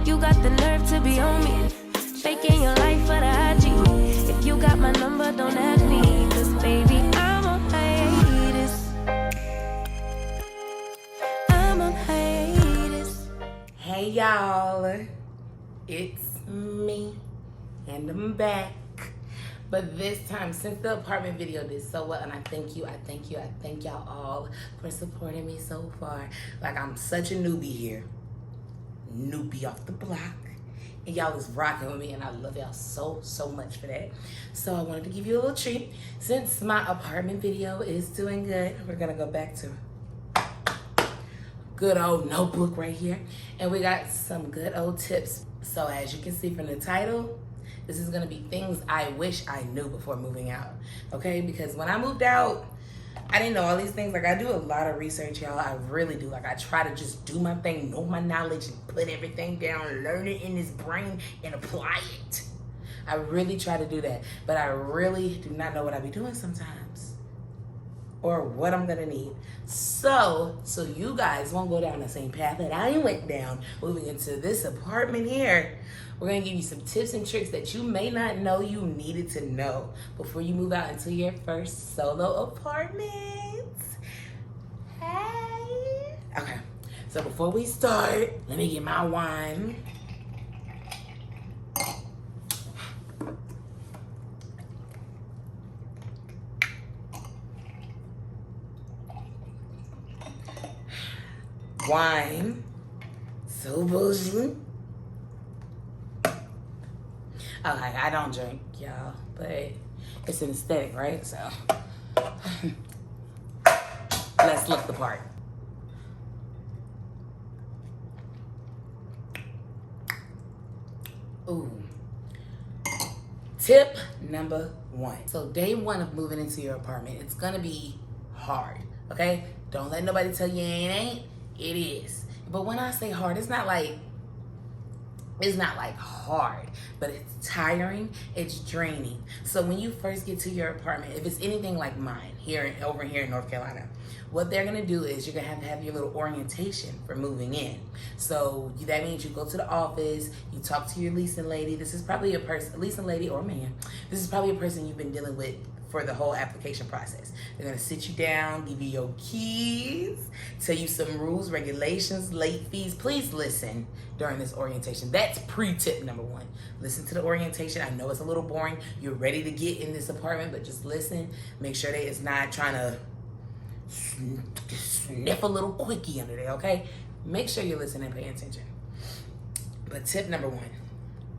You got the nerve to be on me, faking your life for the IG. If you got my number, don't ask me, cause baby, I'm on hiatus. I'm on hiatus. Hey y'all, it's me, and I'm back. But this time, since the apartment video did so well, and I thank y'all all for supporting me so far. Like, I'm such a newbie here. Newbie off the block. And y'all is rocking with me, and I love y'all so much for that. So I wanted to give you a little treat. Since my apartment video is doing good, we're gonna go back to good old notebook right here. And we got some good old tips. So as you can see from the title, this is gonna be things I wish I knew before moving out, okay? Because when I moved out, I didn't know all these things. Like, I do a lot of research, y'all. I really do. Like, I try to just do my thing, know my knowledge, and put everything down, learn it in his brain, and apply it. I really try to do that. But I really do not know what I be doing sometimes, or what I'm gonna need. So you guys won't go down the same path that I went down moving into this apartment here. We're gonna give you some tips and tricks that you may not know you needed to know before you move out into your first solo apartment. Hey. Okay, so before we start, let me get my wine. Wine, so bougie. Okay, I don't drink, y'all, but it's an aesthetic, right? So let's look the part. Ooh. Tip number 1. So day 1 of moving into your apartment, it's gonna be hard, okay? Don't let nobody tell you it ain't. It is. But when I say hard, it's not like hard, but it's tiring, it's draining. So when you first get to your apartment, if it's anything like mine, over here in North Carolina, what they're gonna do is you're gonna have your little orientation for moving in. So that means you go to the office, you talk to your leasing lady. This is probably a leasing lady or man. This is probably a person you've been dealing with for the whole application process. They're gonna sit you down, give you your keys, tell you some rules, regulations, late fees. Please listen during this orientation. That's pre-tip number 1. Listen to the orientation. I know it's a little boring. You're ready to get in this apartment, but just listen. Make sure that it's not trying to sniff a little quickie under there, okay? Make sure you listen and pay attention. But tip number 1.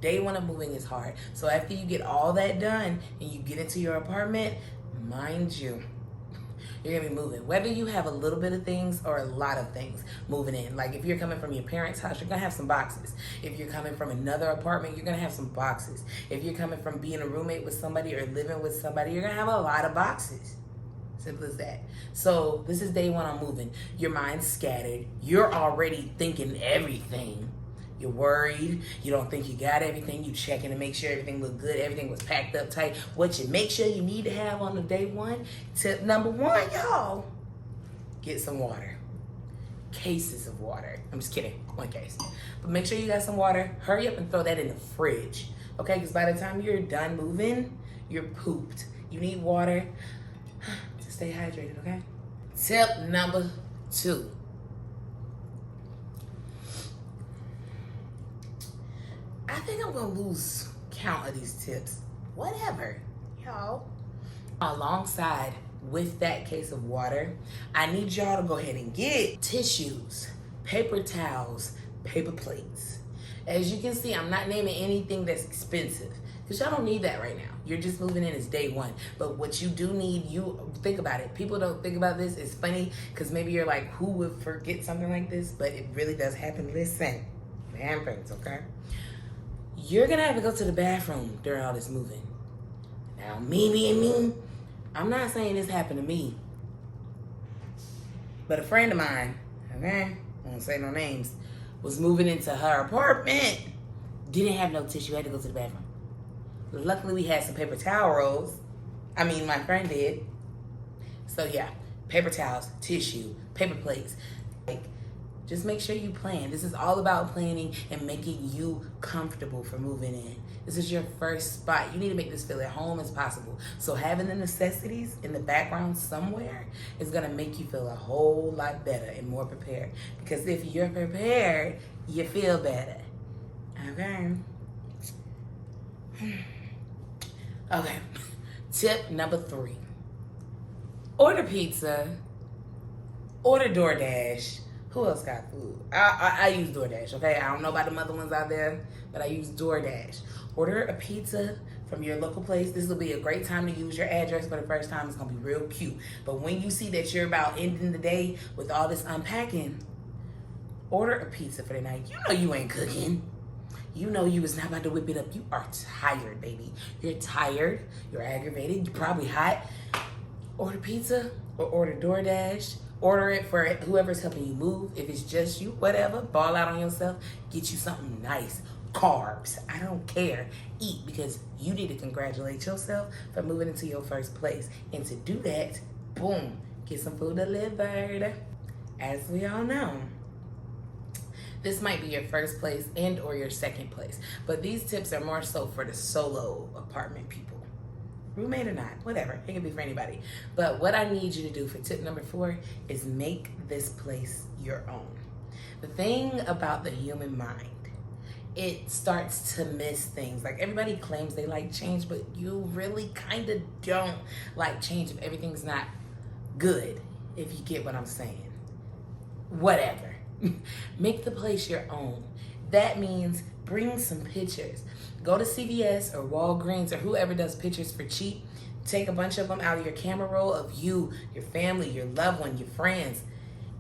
Day 1 of moving is hard. So after you get all that done and you get into your apartment, mind you, you're gonna be moving. Whether you have a little bit of things or a lot of things moving in. Like if you're coming from your parents' house, you're gonna have some boxes. If you're coming from another apartment, you're gonna have some boxes. If you're coming from being a roommate with somebody or living with somebody, you're gonna have a lot of boxes. Simple as that. So this is day 1 on moving. Your mind's scattered. You're already thinking everything. You're worried. You don't think you got everything. You checking to make sure everything look good. Everything was packed up tight. What you make sure you need to have on the day 1. Tip number 1, y'all. Get some water. Cases of water. I'm just kidding. 1 case. But make sure you got some water. Hurry up and throw that in the fridge. Okay? Because by the time you're done moving, you're pooped. You need water to stay hydrated, okay? Tip number 2. I think I'm gonna lose count of these tips. Whatever, y'all. Alongside with that case of water, I need y'all to go ahead and get tissues, paper towels, paper plates. As you can see, I'm not naming anything that's expensive because y'all don't need that right now. You're just moving in as day 1. But what you do need, you think about it. People don't think about this. It's funny because maybe you're like, who would forget something like this? But it really does happen. Listen, man, friends, okay? You're gonna have to go to the bathroom during all this moving. Now, me, I'm not saying this happened to me, but a friend of mine, okay, I won't say no names, was moving into her apartment, didn't have no tissue, had to go to the bathroom. Luckily, we had some paper towel rolls. I mean, my friend did. So yeah, paper towels, tissue, paper plates. Like, Just make sure you plan. This is all about planning and making you comfortable for moving in. This is your first spot. You need to make this feel at home as possible. So having the necessities in the background somewhere is gonna make you feel a whole lot better and more prepared. Because if you're prepared, you feel better. Okay. Okay. Tip number 3. Order pizza. Order DoorDash. Who else got food? I use DoorDash, okay? I don't know about the other ones out there, but I use DoorDash. Order a pizza from your local place. This will be a great time to use your address for the first time. It's gonna be real cute. But when you see that you're about ending the day with all this unpacking, order a pizza for the night. You know you ain't cooking. You know you was not about to whip it up. You are tired, baby. You're tired. You're aggravated. You're probably hot. Order pizza or order DoorDash. Order it for whoever's helping you move. If it's just you, whatever, ball out on yourself. Get you something nice. Carbs. I don't care. Eat, because you need to congratulate yourself for moving into your first place. And to do that, boom, get some food delivered. As we all know, this might be your first place and or your second place. But these tips are more so for the solo apartment people. Roommate or not, whatever, it can be for anybody. But what I need you to do for tip number 4 is make this place your own. The thing about the human mind, it starts to miss things. Like, everybody claims they like change, but you really kind of don't like change if everything's not good, if you get what I'm saying. Whatever. Make the place your own. That means bring some pictures. Go to CVS or Walgreens or whoever does pictures for cheap. Take a bunch of them out of your camera roll of you, your family, your loved one, your friends.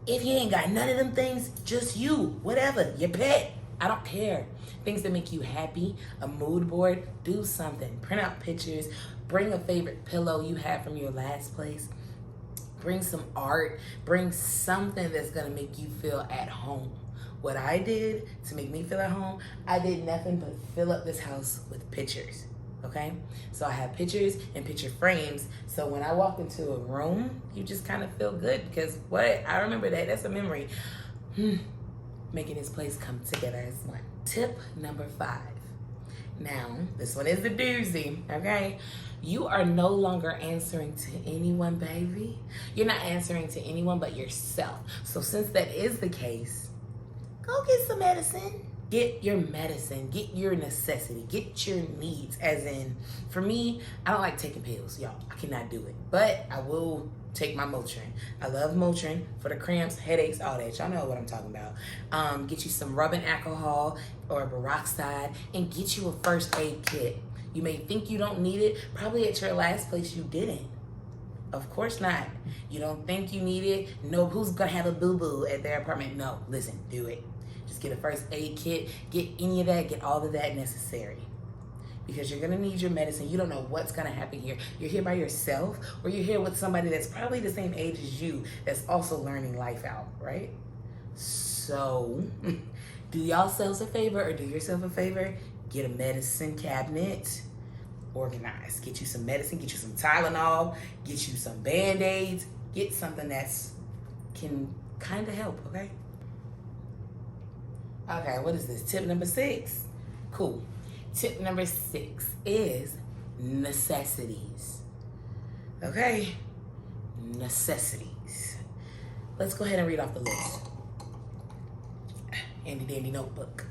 If you ain't got none of them things, just you, whatever, your pet. I don't care. Things that make you happy, a mood board, do something. Print out pictures. Bring a favorite pillow you had from your last place. Bring some art. Bring something that's gonna make you feel at home. What I did to make me feel at home, I did nothing but fill up this house with pictures, okay? So I have pictures and picture frames. So when I walk into a room, you just kind of feel good because what? I remember that, that's a memory. Making this place come together as one. Tip number 5. Now, this one is the doozy, okay? You are no longer answering to anyone, baby. You're not answering to anyone but yourself. So since that is the case, go get some medicine. Get your medicine. Get your necessity. Get your needs. As in, for me, I don't like taking pills, y'all. I cannot do it. But I will take my Motrin. I love Motrin for the cramps, headaches, all that. Y'all know what I'm talking about. Get you some rubbing alcohol or peroxide and get you a first aid kit. You may think you don't need it. Probably at your last place you didn't. Of course not. You don't think you need it. No, who's gonna have a boo-boo at their apartment? No, listen, do it. Just get a first aid kit. Get any of that, get all of that necessary. Because you're gonna need your medicine. You don't know what's gonna happen here. You're here by yourself, or you're here with somebody that's probably the same age as you that's also learning life out, right? So, do y'all selves a favor or do yourself a favor. Get a medicine cabinet. Organize. Get you some medicine, get you some Tylenol, get you some Band-Aids, get something that's can kind of help, okay? Okay, what is this? Tip number 6? Cool. Tip number 6 is necessities. Okay? Necessities. Let's go ahead and read off the list. Handy dandy notebook.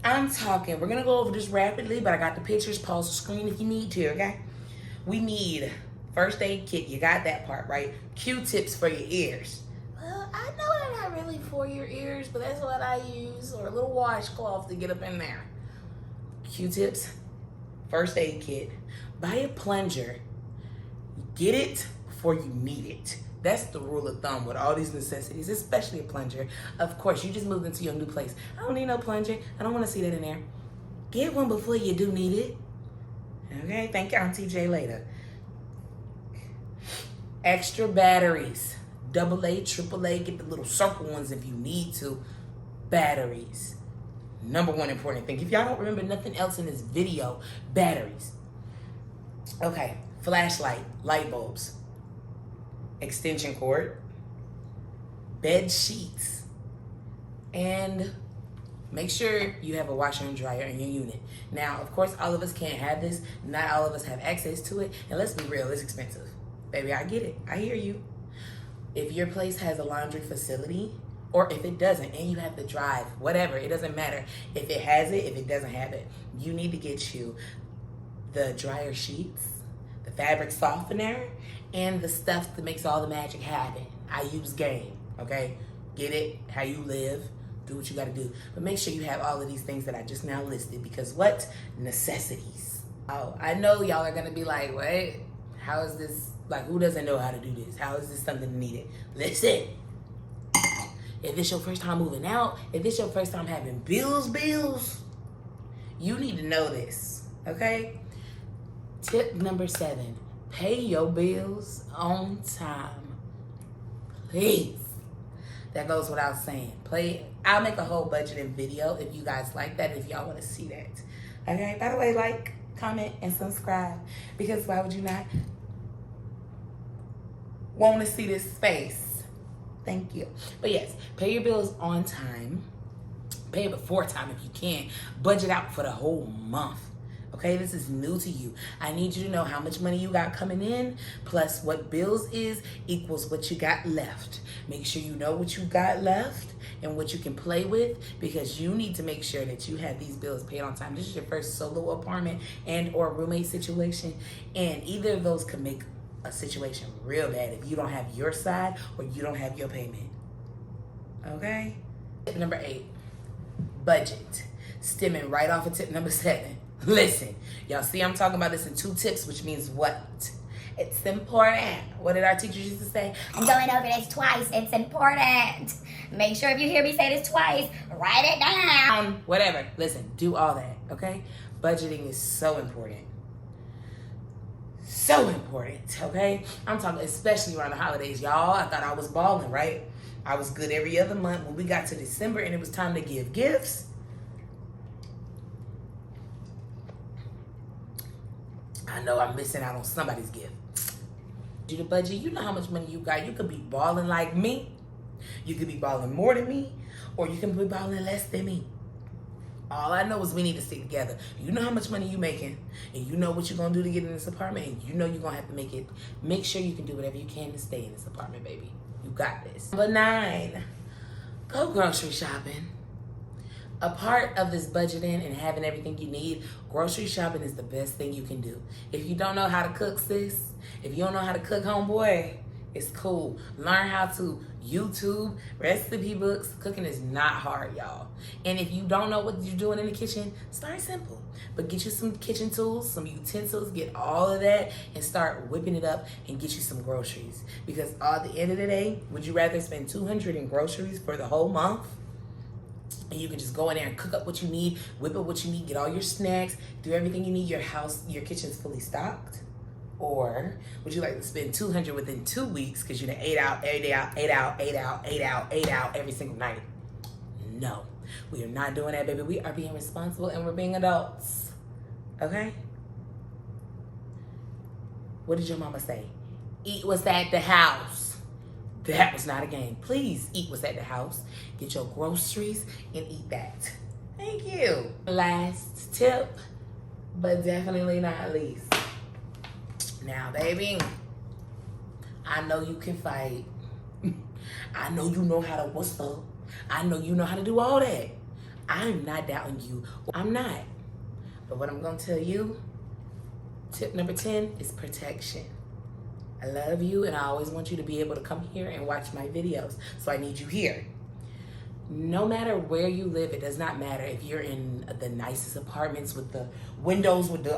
I'm talking, we're gonna go over this rapidly, but I got the pictures. Pause the screen if you need to, okay? We need first aid kit. You got that part, right? Q-tips for your ears. Well, I know they're not really for your ears, but that's what I use. Or a little washcloth to get up in there. Q-tips, first aid kit. Buy a plunger. Get it before you need it. That's the rule of thumb with all these necessities, especially a plunger. Of course, you just moved into your new place. I don't need no plunger. I don't want to see that in there. Get one before you do need it. Okay, thank you, Auntie J later. Extra batteries. AA, AAA, get the little circle ones if you need to. Batteries. Number one important thing. If y'all don't remember nothing else in this video, batteries. Okay, flashlight, light bulbs. Extension cord, bed sheets, And make sure you have a washer and dryer in your unit. Now, of course, all of us can't have this. Not all of us have access to it. And let's be real, it's expensive. Baby, I get it. I hear you. If your place has a laundry facility, or if it doesn't and you have to drive, whatever, it doesn't matter. If it has it, if it doesn't have it, you need to get you the dryer sheets, the fabric softener, and the stuff that makes all the magic happen. I use game, okay? Get it, how you live, do what you gotta do. But make sure you have all of these things that I just now listed, because what? Necessities. Oh, I know y'all are gonna be like, what? How is this, like, who doesn't know how to do this? How is this something needed? Listen, if it's your first time moving out, if it's your first time having bills, you need to know this, okay? Tip number 7, pay your bills on time, please. That goes without saying. I'll make a whole budgeting video if you guys like that, if y'all want to see that. Okay, by the way, like, comment, and subscribe, because why would you not want to see this space? Thank you. But yes, pay your bills on time. Pay it before time if you can. Budget out for the whole month. Okay, this is new to you. I need you to know how much money you got coming in, plus what bills is equals what you got left. Make sure you know what you got left and what you can play with, because you need to make sure that you have these bills paid on time. This is your first solo apartment and or roommate situation, and either of those could make a situation real bad if you don't have your side or you don't have your payment. Okay? Tip number 8, budget. Stemming right off of tip number 7. Listen, y'all see I'm talking about this in 2 tips, which means what? It's important. What did our teachers used to say? I'm going over this twice. It's important. Make sure if you hear me say this twice, write it down. Whatever. Listen, do all that, okay? Budgeting is so important. So important, okay? I'm talking especially around the holidays, y'all. I thought I was balling, right? I was good every other month. When we got to December and it was time to give gifts, I know I'm missing out on somebody's gift. You the budget, you know how much money you got. You could be balling like me. You could be balling more than me, or you can be balling less than me. All I know is we need to stick together. You know how much money you making, and you know what you're gonna do to get in this apartment, and you know you're gonna have to make it. Make sure you can do whatever you can to stay in this apartment, baby. You got this. Number 9, go grocery shopping. A part of this budgeting and having everything you need, grocery shopping is the best thing you can do. If you don't know how to cook, sis, if you don't know how to cook, homeboy, it's cool. Learn how to YouTube, recipe books. Cooking is not hard, y'all. And if you don't know what you're doing in the kitchen, start simple. But get you some kitchen tools, some utensils, get all of that, and start whipping it up and get you some groceries. Because at the end of the day, would you rather spend $200 in groceries for the whole month? And you can just go in there and cook up what you need, whip up what you need, get all your snacks, do everything you need, your kitchen's fully stocked? Or would you like to spend $200 within 2 weeks because you're gonna 8 out every single night? No, we are not doing that, baby. We are being responsible and we're being adults, okay? What did your mama say? Eat what's at the house. That was not a game. Please eat what's at the house. Get your groceries and eat that. Thank you. Last tip, but definitely not least. Now, baby, I know you can fight. I know you know how to whistle. I know you know how to do all that. I'm not doubting you. I'm not. But what I'm going to tell you, tip number 10 is protection. I love you, and I always want you to be able to come here and watch my videos. So I need you here. No matter where you live, it does not matter if you're in the nicest apartments with the windows with the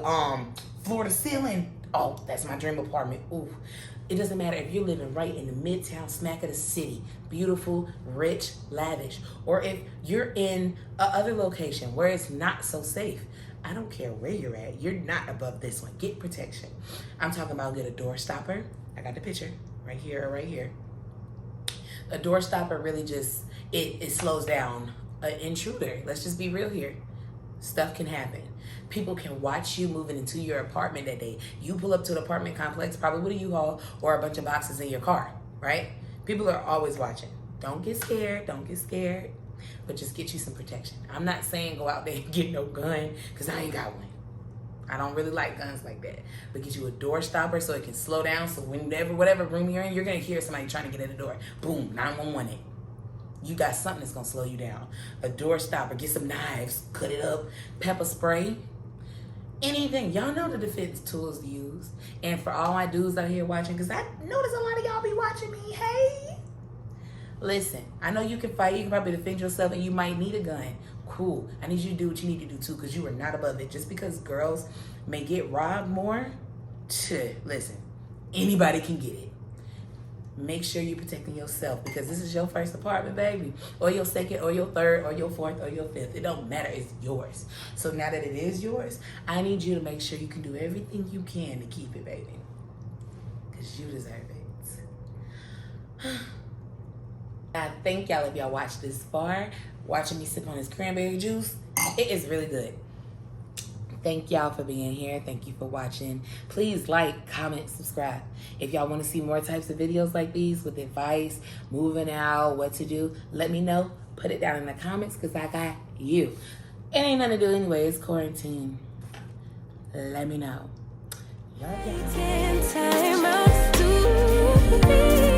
floor to ceiling. Oh, that's my dream apartment. Ooh. It doesn't matter if you're living right in the midtown smack of the city, beautiful, rich, lavish, or if you're in a other location where it's not so safe. I don't care where you're at. You're not above this one. Get protection. I'm talking about get a door stopper. I got the picture right here or right here. A door stopper really just, it slows down an intruder. Let's just be real here. Stuff can happen. People can watch you moving into your apartment that day. You pull up to an apartment complex, probably with a U-Haul or a bunch of boxes in your car, right? People are always watching. Don't get scared. Don't get scared. but just get you some protection. I'm not saying go out there and get no gun, because I ain't got one. I don't really like guns like that. But get you a door stopper so it can slow down, so whatever room you're in, you're going to hear somebody trying to get in the door. Boom, 911 it. You got something that's going to slow you down. A door stopper, get some knives, cut it up, pepper spray, anything. Y'all know the defense tools to use. And for all my dudes out here watching, because I notice a lot of y'all be watching me, hey. Listen, I know you can fight, you can probably defend yourself, and you might need a gun. Cool. I need you to do what you need to do too, because you are not above it. Just because girls may get robbed more, listen, anybody can get it. Make sure you're protecting yourself, because this is your first apartment, baby, or your second, or your third, or your fourth, or your fifth. It don't matter. It's yours. So now that it is yours, I need you to make sure you can do everything you can to keep it, baby, because you deserve it. I thank y'all if y'all watched this far. Watching me sip on this cranberry juice, it is really good. Thank y'all for being here. Thank you for watching. Please like, comment, subscribe. If y'all want to see more types of videos like these with advice, moving out, what to do, let me know. Put it down in the comments, because I got you. It ain't nothing to do anyway. It's quarantine. Let me know. Love y'all. Time out to